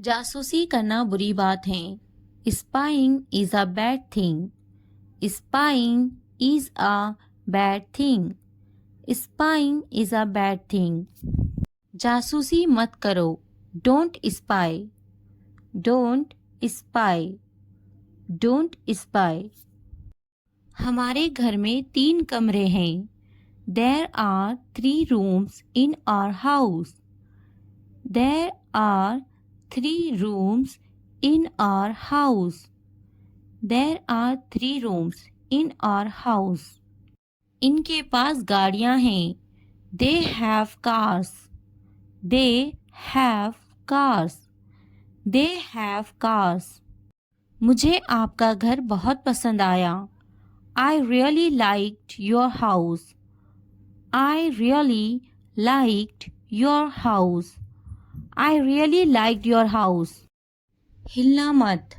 जासूसी करना बुरी बात है। Spying is a bad thing. Spying is a bad thing. Spying is a bad thing. जासूसी मत करो। Don't spy. Don't spy. Don't spy. हमारे घर में 3 कमरे हैं। There are 3 rooms in our house. There are 3 rooms in our house. There are 3 rooms in our house. इनके पास गाड़ियाँ हैं। They have cars. They have cars. They have cars. मुझे आपका घर बहुत पसंद आया। I really liked your house. I really liked your house. I really liked your house. हिलना मत।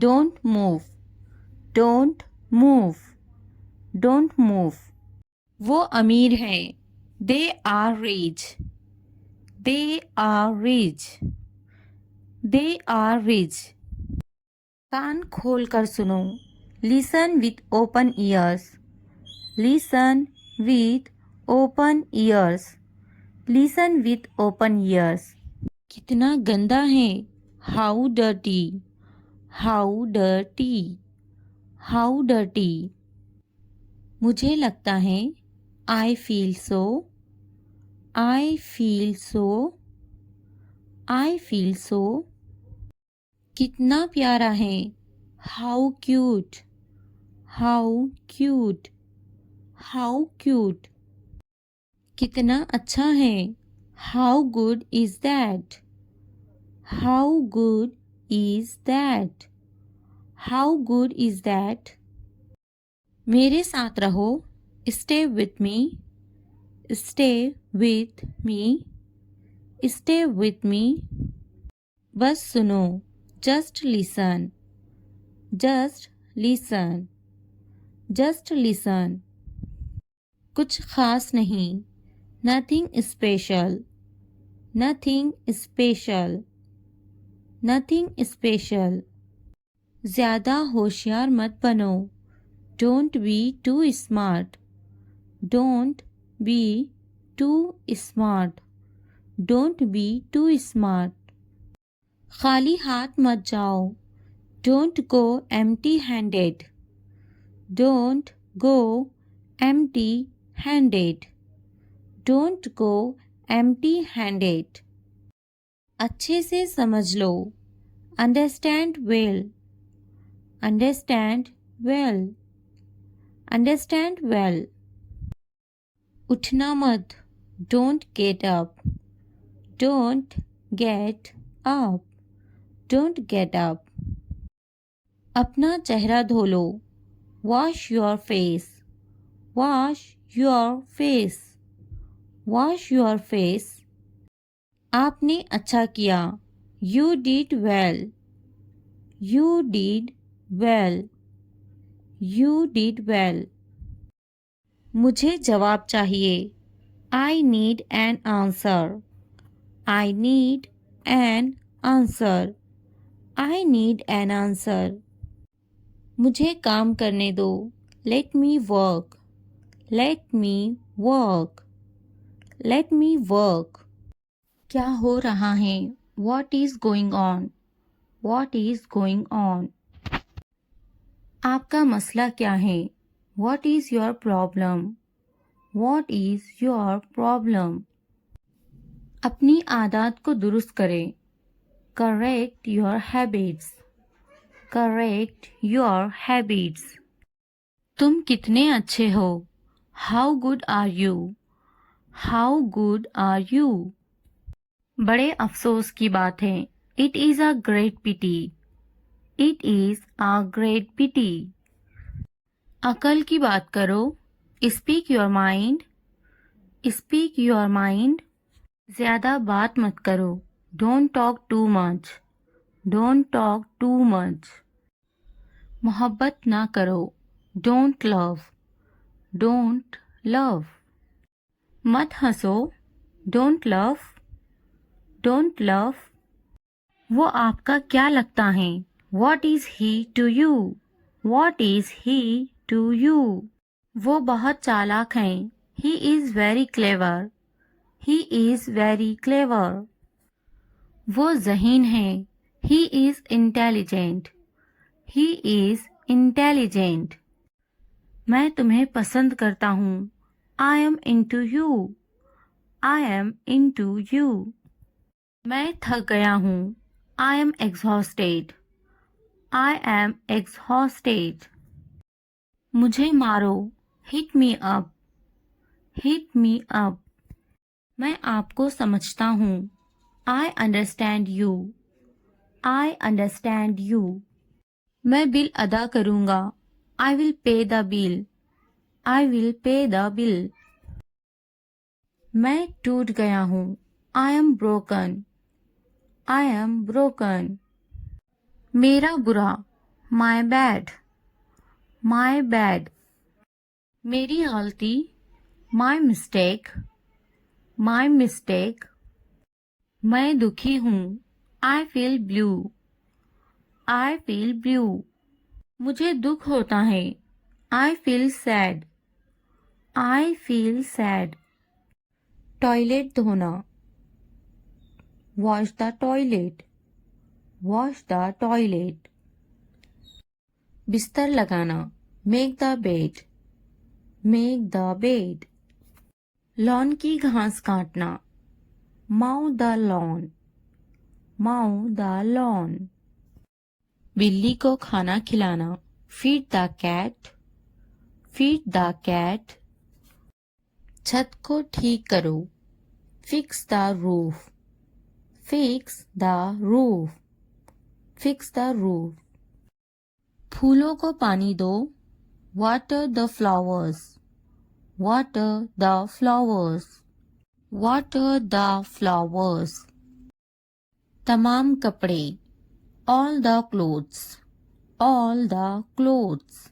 Don't move. Don't move. Don't move. वो अमीर हैं। They are rich. They are rich. They are rich. कान खोल कर सुनो। Listen with open ears. Listen with open ears. Listen with open ears. कितना गंदा है। How dirty. How dirty. How dirty. मुझे लगता है। I feel so. I feel so. I feel so. कितना प्यारा है। How cute. How cute. How cute. कितना अच्छा है। How good is that? How good is that? How good is that? मेरे साथ रहो। Stay with me. Stay with me. Stay with me. बस सुनो। Just listen. Just listen. Just listen. कुछ खास नहीं। Nothing special. Nothing special. Nothing special. ज़्यादा होशियार मत बनो। Don't be too smart. Don't be too smart. Don't be too smart. खाली हाथ मत जाओ। Don't go empty-handed. Don't go empty-handed. Don't go empty-handed. अच्छे से समझ लो। Understand well. Understand well. Understand well. उठना मत। Don't get up. Don't get up. Don't get up. अपना चेहरा धो लो। Wash your face. Wash your face. Wash your face. आपने अच्छा किया। You did well. You did well. You did well. मुझे जवाब चाहिए। I need an answer. I need an answer. I need an answer. मुझे काम करने दो। Let me work. Let me work. Let me work. क्या हो रहा है? What is going on? What is going on? आपका मसला क्या है? What is your problem? What is your problem? अपनी आदत को दुरुस्त करें। Correct your habits. Correct your habits. तुम कितने अच्छे हो। How good are you? How good are you? बड़े अफसोस की बात है। It is a great pity. It is a great pity. अकल की बात करो। Speak your mind. Speak your mind. ज़्यादा बात मत करो। Don't talk too much. Don't talk too much. मोहब्बत ना करो। Don't love. Don't love. मत हंसो। Don't laugh. Don't laugh. वो आपका क्या लगता है? What is he to you? What is he to you? वो बहुत चालाक हैं। He is very clever. He is very clever. वो ज़हीन हैं। He is intelligent. He is intelligent. मैं तुम्हें पसंद करता हूँ। I am into you. I am into you. मैं थक गया हूँ। I am exhausted. I am exhausted. मुझे मारो। Hit me up. Hit me up. मैं आपको समझता हूँ। I understand you. I understand you. मैं बिल अदा करूँगा। I will pay the bill. I will pay the bill. मैं टूट गया हूँ। I am broken. I am broken. मेरा बुरा। My bad. My bad. मेरी गलती। My mistake. My mistake. मैं दुखी हूँ। I feel blue. I feel blue. मुझे दुख होता है। I feel sad. I feel sad. Toilet धोना। Wash the toilet. Wash the toilet. बिस्तर लगाना। Make the bed. Make the bed. Lawn की घास काटना। Mow the lawn. Mow the lawn. बिल्ली को खाना खिलाना। Feed the cat. Feed the cat. छत को ठीक करो। Fix the roof. Fix the roof. Fix the roof. फूलों को पानी दो। Water the flowers. Water the flowers. Water the flowers. तमाम कपड़े। All the clothes. All the clothes.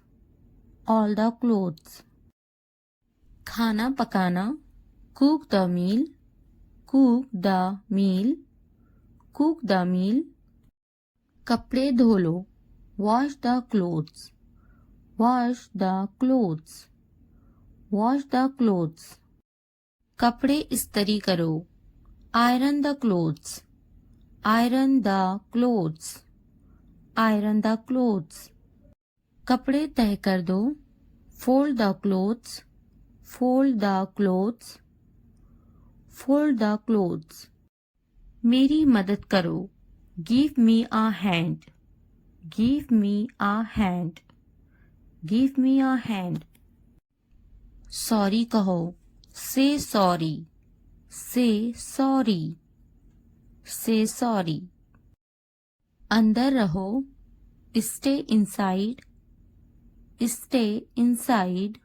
All the clothes. खाना पकाना। Cook the meal. Cook the meal. Cook the meal. कपड़े धो लो। Wash the clothes. Wash the clothes. Wash the clothes. कपड़े इस्त्री करो। Iron the clothes. Iron the clothes. Iron the clothes. कपड़े तह कर दो। Fold the clothes. Fold the clothes. Fold the clothes. मेरी मदद करो। Give me a hand. Give me a hand. Give me a hand. Sorry कहो। Say sorry. Say sorry. Say sorry. अंदर रहो। Stay inside. Stay inside.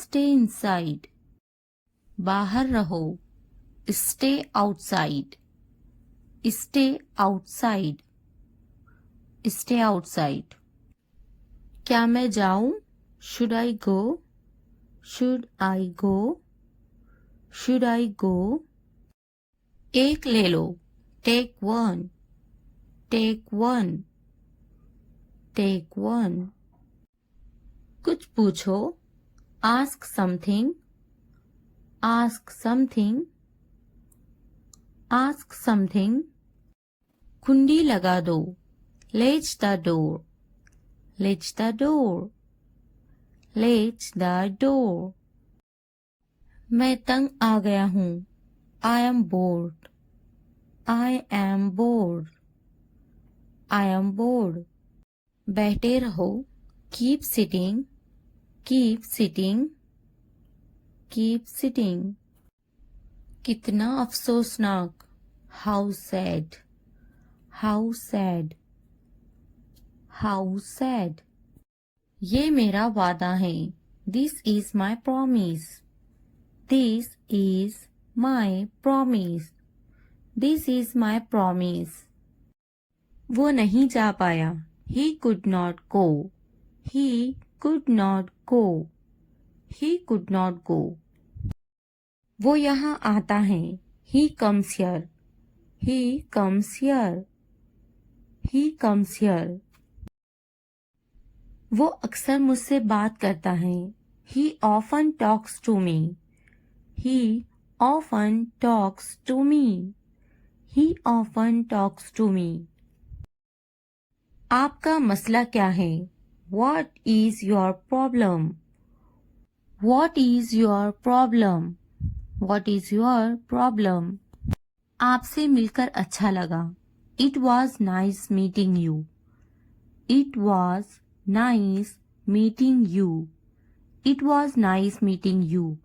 Stay inside. बाहर रहो। Stay outside. Stay outside. Stay outside. क्या मैं जाऊं? Should I go? Should I go? Should I go? एक ले लो। Take one. Take one. Take one. कुछ पूछो। Ask something. Ask something. Ask something. कुंडी लगा दो। Latch the door. Latch the door. Latch the door. मैं तंग आ गया हूँ। I am bored. I am bored. I am bored. बैठे रहो। Keep sitting. Keep sitting. Keep sitting. कितना अफसोसनाक। How sad. How sad. How sad. ये मेरा वादा है। This is my promise. This is my promise. This is my promise. वो नहीं जा पाया। He could not go. He could not go. He could not go. वो यहाँ आता है। He comes here. He comes here. He comes here. वो अक्सर मुझसे बात करता है. He often talks to me. He often talks to me. He often talks to me. आपका मसला क्या है? What is your problem? What is your problem? What is your problem? आपसे मिलकर अच्छा लगा. It was nice meeting you. It was nice meeting you. It was nice meeting you.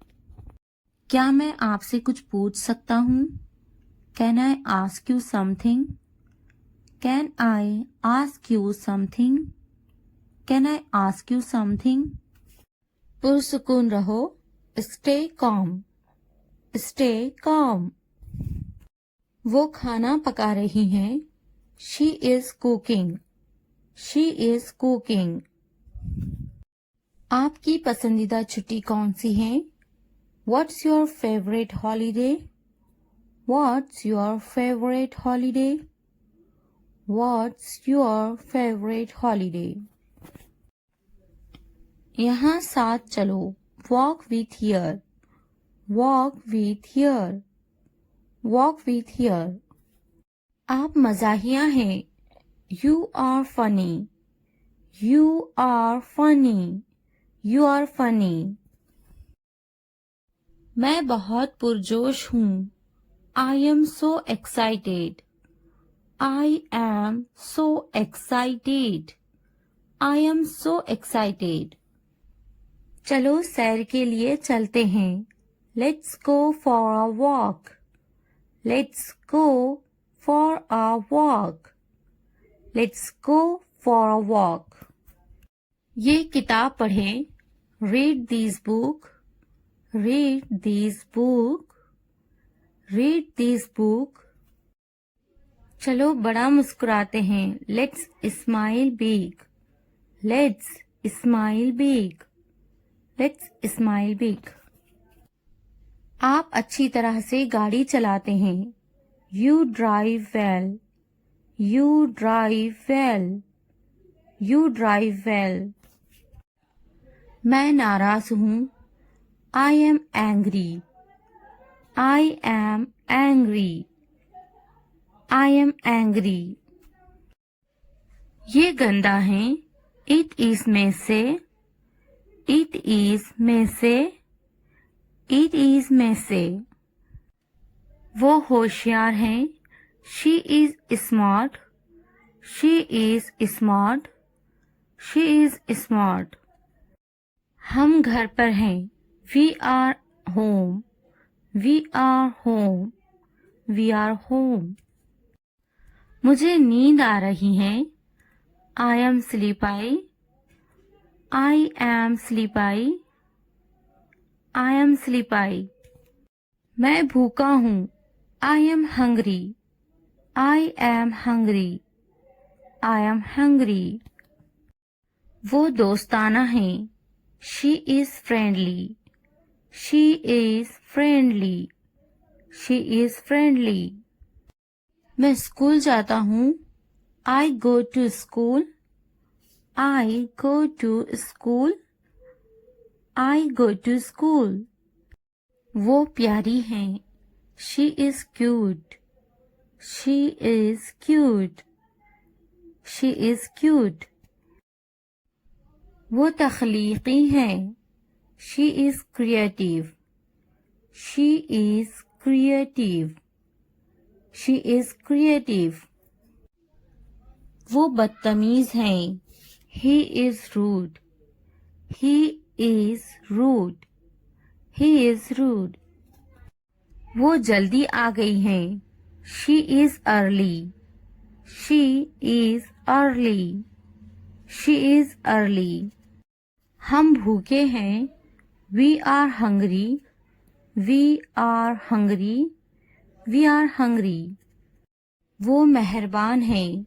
क्या मैं आपसे कुछ पूछ सकता हूँ? Can I ask you something? Can I ask you something? Can I ask you something? पुरसुकून रहो. Stay calm. Stay calm. वो खाना पका रही हैं. She is cooking. She is cooking. आपकी पसंदीदा छुट्टी कौन सी है? What's your favorite holiday? What's your favorite holiday? What's your favorite holiday? यहाँ साथ चलो. Walk with here. Walk with here. Walk with here. आप मज़ाहिया हैं. You are funny. You are funny. You are funny. मैं बहुत पुरजोश हूँ. I am so excited. I am so excited. I am so excited. चलो सैर के लिए चलते हैं. Let's go for a walk. Let's go for a walk. Let's go for a walk. ये किताब पढ़ें. Read this book. Read this book. Read this book. चलो बड़ा मुस्कुराते हैं. Let's smile big. Let's smile big. Let's smile big. आप अच्छी तरह से गाड़ी चलाते हैं. You drive well. You drive well. You drive well. मैं नाराज हूँ. I am angry. I am angry. I am angry. ये गंदा है. It is में से. It is में से. It is में से. वो होशियार हैं. She is smart. She is smart. She is smart. हम घर पर हैं. We are home. We are home. We are home. मुझे नींद आ रही है. I am sleepy. I am sleepy. I am sleepy. मैं भूखा हूँ. I am hungry. I am hungry. I am hungry. वो दोस्ताना है. She is friendly. She is friendly. She is friendly. मैं स्कूल जाता हूँ. I go to school. I go to school. I go to school. वो प्यारी हैं. She is cute. She is cute. She is cute. वो तख्लीकी हैं. She is creative. She is creative. She is creative. वो बदतमीज हैं. He is rude. He is rude. He is rude. वो जल्दी आ गई हैं. She is early. She is early. She is early. हम भूखे हैं. We are hungry. We are hungry. We are hungry. वो मेहरबान हैं.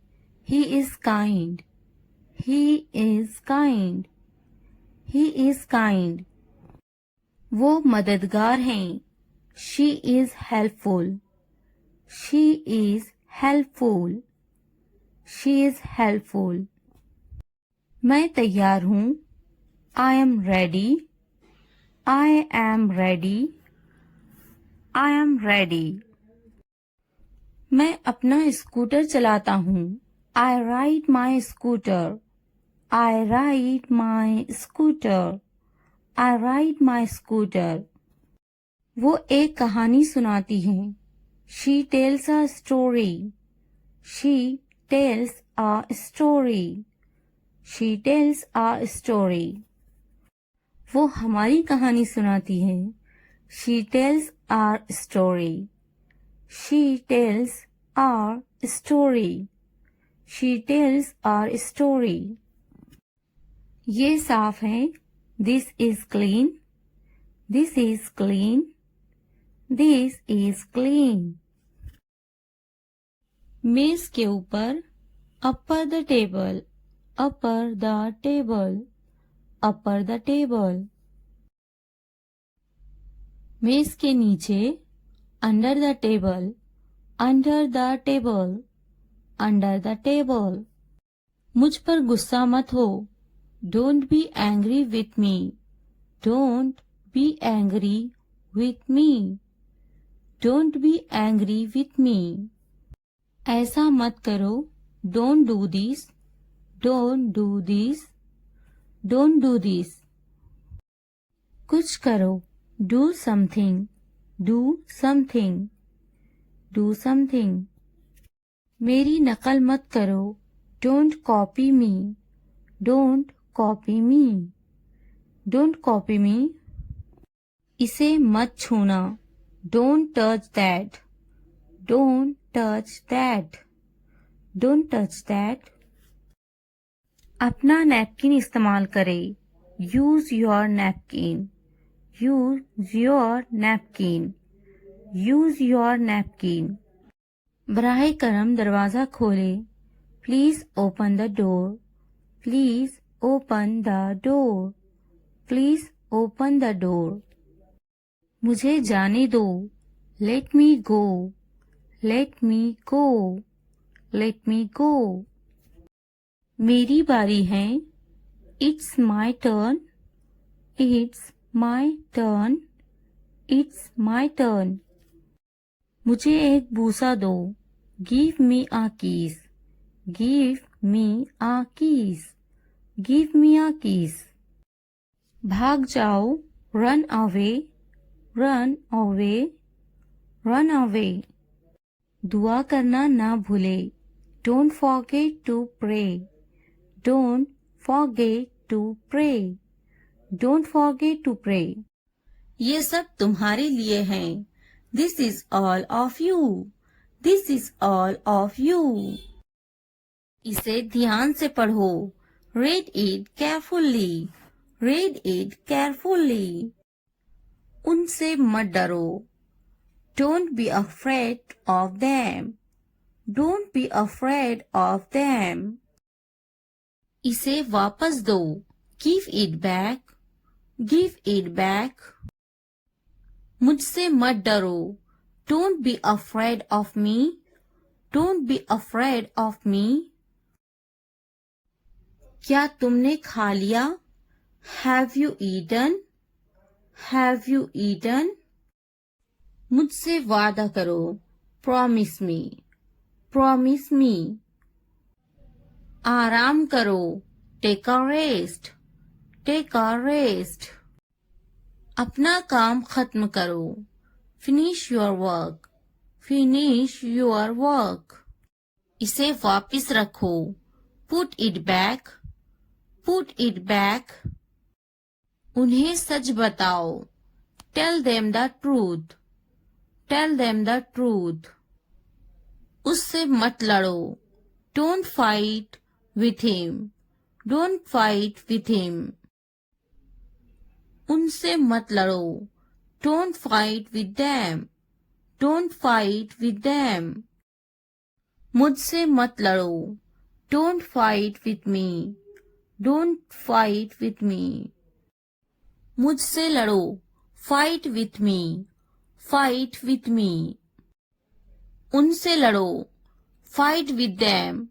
He is kind. He is kind. He is kind. वो मददगार हैं. She is helpful. She is helpful. She is helpful. मैं तैयार हूँ. I am ready. I am ready. I am ready. मैं अपना स्कूटर चलाता हूँ. I ride my scooter. I ride my scooter. I ride my scooter. वो एक कहानी सुनाती हैं. She tells a story. She tells a story. She tells a story. वो हमारी कहानी सुनाती हैं. She tells our story. She tells our story. She tells our story. ये साफ है. This is clean. This is clean. This is clean. मेज के ऊपर. Upper the table. Upper the table. Upper the table. मेज के नीचे. Under the table. Under the table. Under the table. मुझ पर गुस्सा मत हो. Don't be angry with me. Don't be angry with me. Don't be angry with me. ऐसा मत करो. Don't do this. Don't do this. Don't do this. कुछ करो. Do something. Do something. Do something. मेरी नकल मत करो. Don't copy me. Don't copy me. Don't copy me. इसे मत छूना. Don't touch that. Don't touch that. Don't touch that. अपना नैपकिन इस्तेमाल करें. Use your napkin. Use your napkin. Use your napkin. बराह करम दरवाज़ा खोले. Please open the door. Please open the door. Please open the door. मुझे जाने दो. Let me go. Let me go. Let me go. मेरी बारी है. It's my turn. It's my turn. It's my turn. मुझे एक बूसा दो. Give me a kiss. Give me a kiss. Give me a kiss. भाग जाओ. Run away. Run away. Run away. दुआ करना ना भूले. Don't forget to pray. Don't forget to pray. Don't forget to pray. ये सब तुम्हारे लिए हैं. This is all of you. This is all of you. इसे ध्यान से पढ़ो. Read it carefully. Read it carefully. उनसे मत डरो. Don't be afraid of them. Don't be afraid of them. इसे वापस दो. Give it back. Give it back. मुझसे मत डरो. Don't be afraid of me. Don't be afraid of me. क्या तुमने खा लिया? Have you eaten? Have you eaten? मुझसे वादा करो. Promise me. Promise me. आराम करो. Take a rest. Take a rest. अपना काम खत्म करो. Finish your work. Finish your work. इसे वापस रखो. Put it back. Put it back. उन्हें सच बताओ. Tell them the truth. Tell them the truth. उससे मत लड़ो. Don't fight with him. Don't fight with him. उनसे मत लड़ो. Don't fight with them. Don't fight with them. मुझसे मत लड़ो. Don't fight with me. Don't fight with me. मुझसे लड़ो. Fight with me. Fight with me. उनसे लड़ो, fight with them,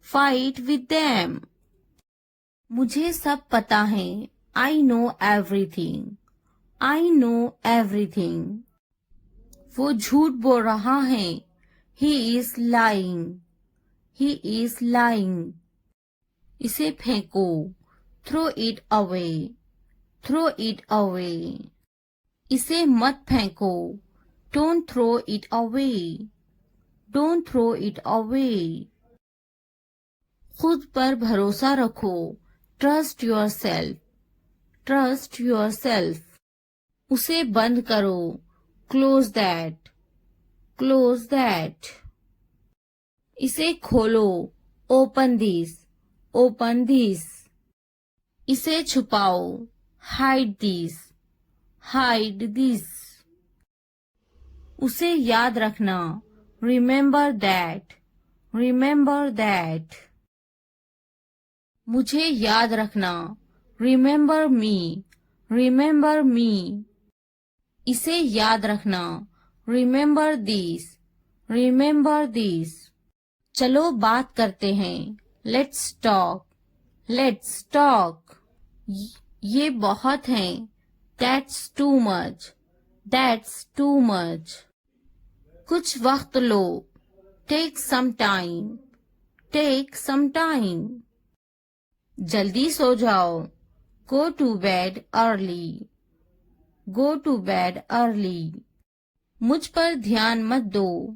fight with them. मुझे सब पता है, I know everything, I know everything. वो झूठ बोल रहा है, he is lying, he is lying. इसे फेंको, throw it away, throw it away. इसे मत फेंको, don't throw it away, don't throw it away. खुद पर भरोसा रखो, trust yourself, trust yourself. उसे बंद करो, क्लोज दैट, क्लोज दैट। इसे खोलो, ओपन दिस, ओपन दिस। इसे छुपाओ, हाइड दिस, हाइड दिस। उसे याद रखना, रिमेंबर दैट, रिमेंबर दैट। मुझे याद रखना, रिमेंबर मी, रिमेंबर मी। इसे याद रखना, रिमेंबर दिस, रिमेंबर दिस। चलो बात करते हैं, लेट्स टॉक, लेट्स टॉक। ये बहुत है, that's too much, that's too much. कुछ वक्त लो, take some time, take some time. जल्दी सो जाओ, go to bed early, go to bed early. मुझ पर ध्यान मत दो,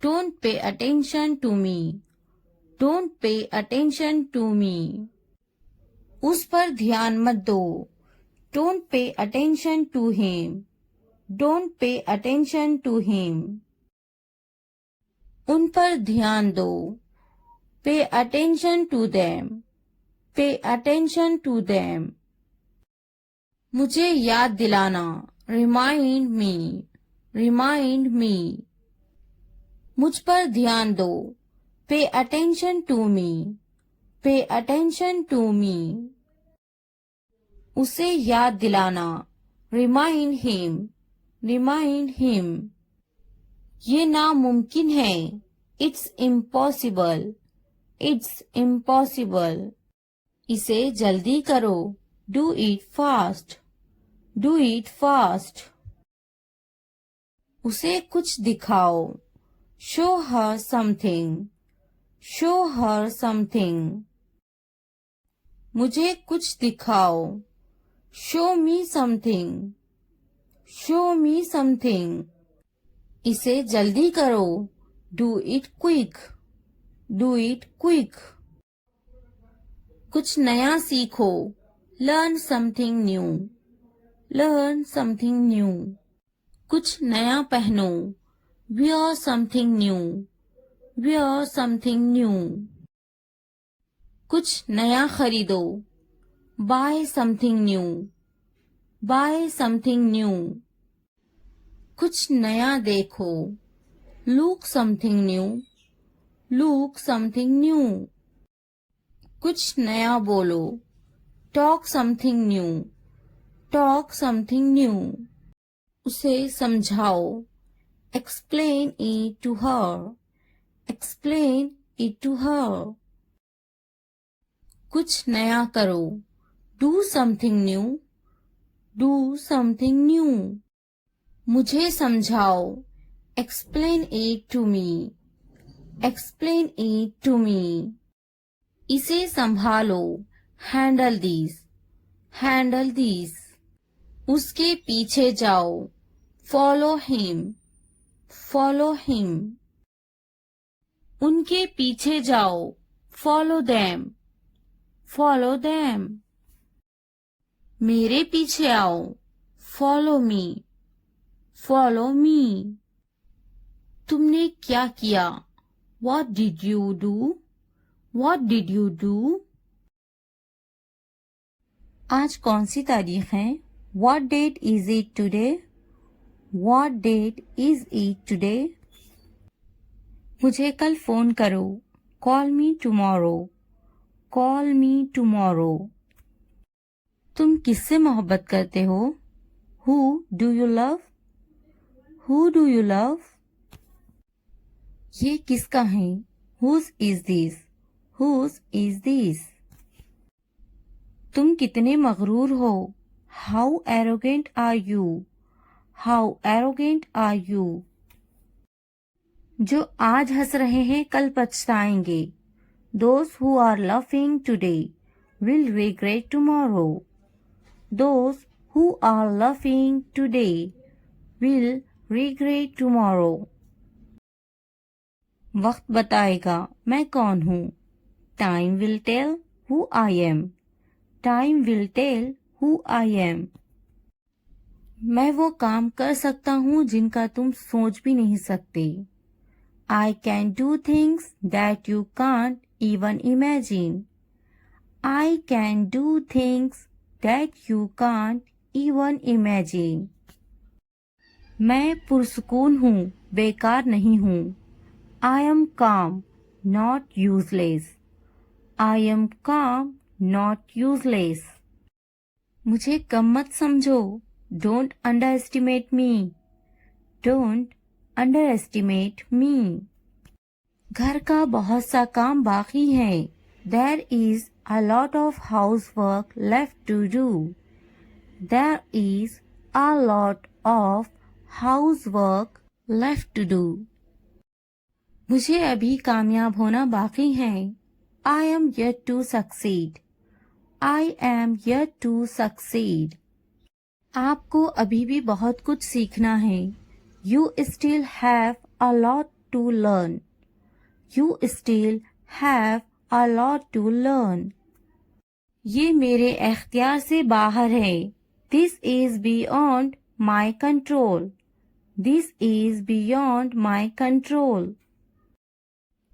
don't pay attention to me, don't pay attention to me. उस पर ध्यान मत दो, don't pay attention to him, don't pay attention to him. उन पर ध्यान दो, pay attention to them, pay attention to them. मुझे याद दिलाना, रिमाइंड मी, रिमाइंड मी। मुझ पर ध्यान दो, पे अटेंशन टू मी, पे अटेंशन टू मी। उसे याद दिलाना, रिमाइंड हिम, रिमाइंड हिम। ये नामुमकिन है, इट्स इम्पॉसिबल, इट्स इम्पॉसिबल। इसे जल्दी करो, do it fast, do it fast. उसे कुछ दिखाओ, show her something, show her something. मुझे कुछ दिखाओ, show me something, show me something. इसे जल्दी करो, do it quick, do it quick. कुछ नया सीखो, learn something new, learn something new. कुछ नया पहनो, wear something new, wear something new. कुछ नया खरीदो, buy something new, buy something new. कुछ नया देखो, look something new, look something new. कुछ नया बोलो, talk something new, talk something new. उसे समझाओ, explain it to her, explain it to her. कुछ नया करो, do something new, do something new. मुझे समझाओ, explain it to me, explain it to me. इसे संभालो, हैंडल दिस, हैंडल दिस। उसके पीछे जाओ, फॉलो हिम, फॉलो हिम। उनके पीछे जाओ, फॉलो देम, फॉलो देम। मेरे पीछे आओ, फॉलो मी, फॉलो मी। तुमने क्या किया, what did you do, what did you do. आज कौन सी तारीख है, what date is it today, what date is it today. मुझे कल फोन करो, call me tomorrow, call me tomorrow. तुम किससे मोहब्बत करते हो, who do you love, who do you love. ये किसका है? Whose is this? Whose is this? तुम कितने मगरूर हो? How arrogant are you? How arrogant are you? जो आज हंस रहे हैं कल पछताएंगे. Those who are laughing today will regret tomorrow. Those who are laughing today will regret tomorrow. वक्त बताएगा मैं कौन हूँ. Time will tell who I am. Time will tell who I am. मैं वो काम कर सकता हूँ जिनका तुम सोच भी नहीं सकते. I can do things that you can't even imagine. I can do things that you can't even imagine. मैं पुरसुकून हूँ, बेकार नहीं हूँ. I am calm, not useless. I am calm, not useless. मुझे कम मत समझो. Don't underestimate me. Don't underestimate me. घर का बहुत सा काम बाकी है. There is a lot of housework left to do. There is a lot of housework left to do. मुझे अभी कामयाब होना बाकी है. I am yet to succeed. I am yet to succeed. आपको अभी भी बहुत कुछ सीखना है. You still have a lot to learn. You still have a lot to learn. ये मेरे एख्तियार से बाहर है. This is beyond my control. This is beyond my control.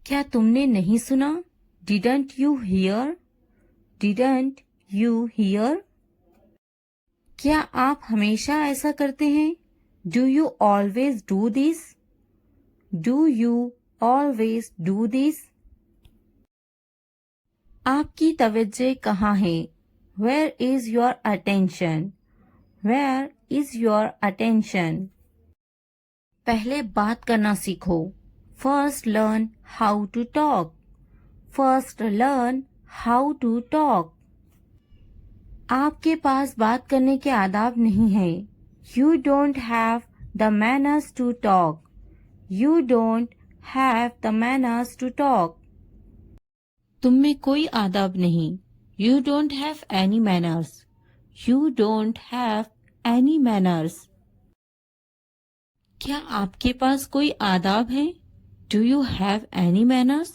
क्या तुमने नहीं सुना? Didn't you hear? Didn't you hear? क्या आप हमेशा ऐसा करते हैं? Do you always do this? Do you always do this? आपकी तवज्जो कहाँ है? Where is your attention? Where is your attention? पहले बात करना सीखो. First learn how to talk. First learn how to talk. आपके पास बात करने के आदाब नहीं है. You don't have the manners to talk. You don't have the manners to talk. तुम में कोई आदाब नहीं. You don't have any manners. You don't have any manners. क्या आपके पास कोई आदाब है? Do you have any manners?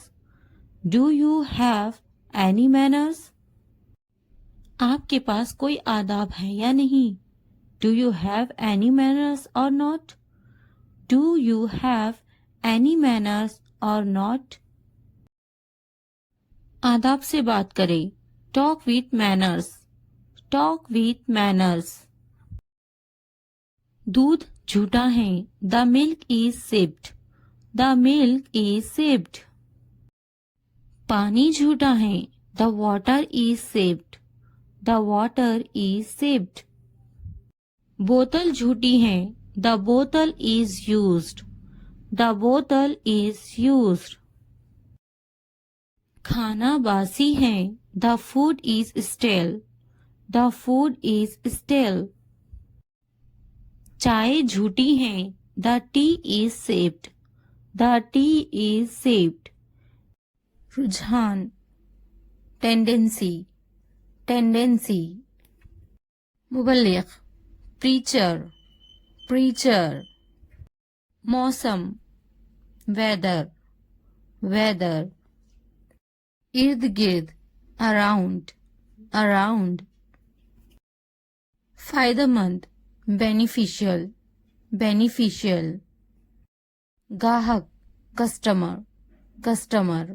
Do you have any manners? आपके पास कोई आदाब है या नहीं? Do you have any manners or not? Do you have any manners or not? आदाब से बात करें. Talk with manners. Talk with manners. दूध झूठा है. The milk is sipped. The milk is sipped. पानी झूठा है. The water is sipped. The water is sipped. बोतल झूठी है. The bottle is used. The bottle is used. खाना बासी है. The food is stale. The food is stale. चाय झूठी है. The tea is sipped. The tea is sipped. रुझान, tendency, tendency. मुबल्लिग, preacher, preacher. मौसम, weather, weather. इर्द गिर्द, around, around. फायदेमंद, beneficial, beneficial. गाहक, customer, customer.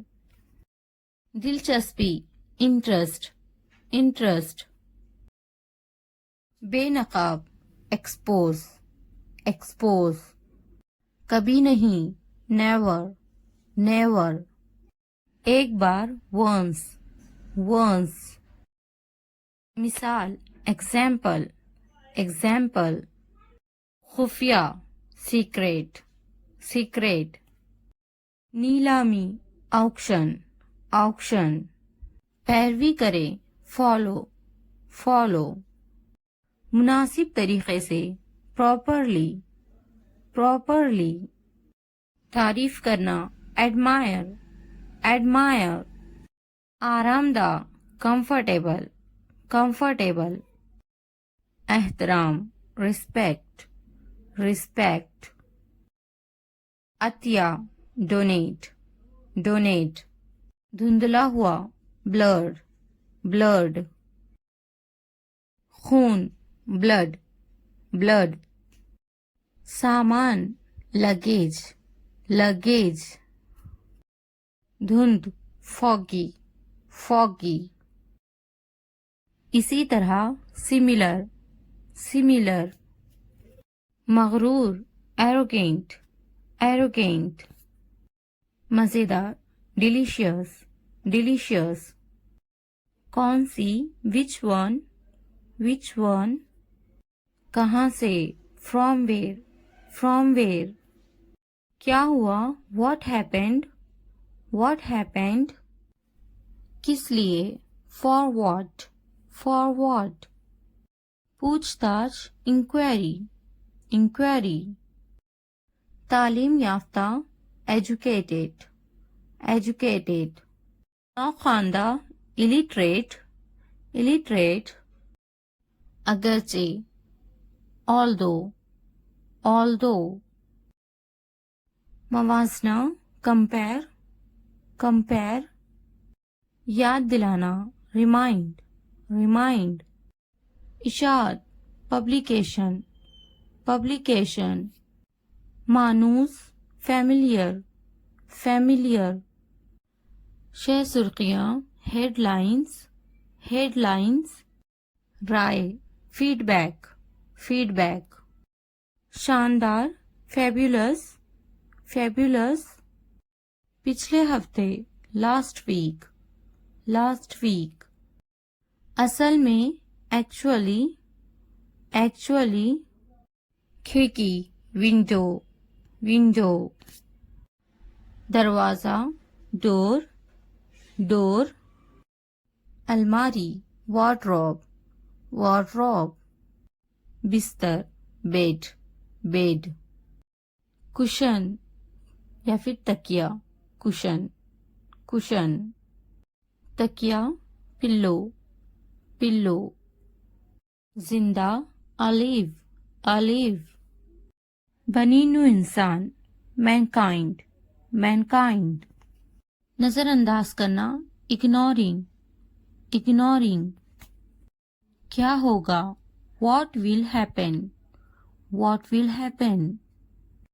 दिलचस्पी, interest, interest. बेनकाब, expose, expose. कभी नहीं, never, never. एक बार, once, once. मिसाल, example, example. खुफिया, secret, secret. नीलामी ऑक्शन ऑक्शन। पैरवी करें फॉलो फॉलो। मुनासिब तरीके से प्रॉपरली प्रॉपरली। तारीफ करना एडमायर एडमायर। आरामदा कंफर्टेबल कंफर्टेबल। एहतराम रिस्पेक्ट रिस्पेक्ट। अतिया डोनेट डोनेट। धुंधला हुआ ब्लर्ड ब्लर्ड। खून ब्लड ब्लड। सामान लगेज लगेज। धुंध फॉगी फॉगी। इसी तरह सिमिलर सिमिलर। मगरूर एरोगेंट एरोगेंट। मज़ेदार डिलीशियस डिलीशियस। कौन सी विच वन। कहाँ से फ्रॉम वेयर। क्या हुआ व्हाट हैपेंड। किस लिए फॉर व्हाट। पूछताछ इंक्वायरी। तालीम याफ्ता एजुकेटेड नौखानदा इलिटरेट अगरचे ऑल्दो। मवाजना कंपेयर। याद दिलाना रिमाइंड। इशाअत पब्लिकेशन। मानूस फैमिलियर। शह सुर्खियाँ हेडलाइंस। राय फीडबैक। शानदार फेब्युलस पिछले हफ्ते लास्ट वीक। असल में एक्चुअली। खिड़की विंडो। दरवाज़ा डोर। अलमारी वार्डरोब। बिस्तर बेड। कुशन या फिर तकिया कुशन। तकिया पिल्लो। जिंदा अलीव। बनी नु इंसान मैनकाइंड। नजरअंदाज करना इग्नोरिंग। क्या होगा व्हाट विल हैपन।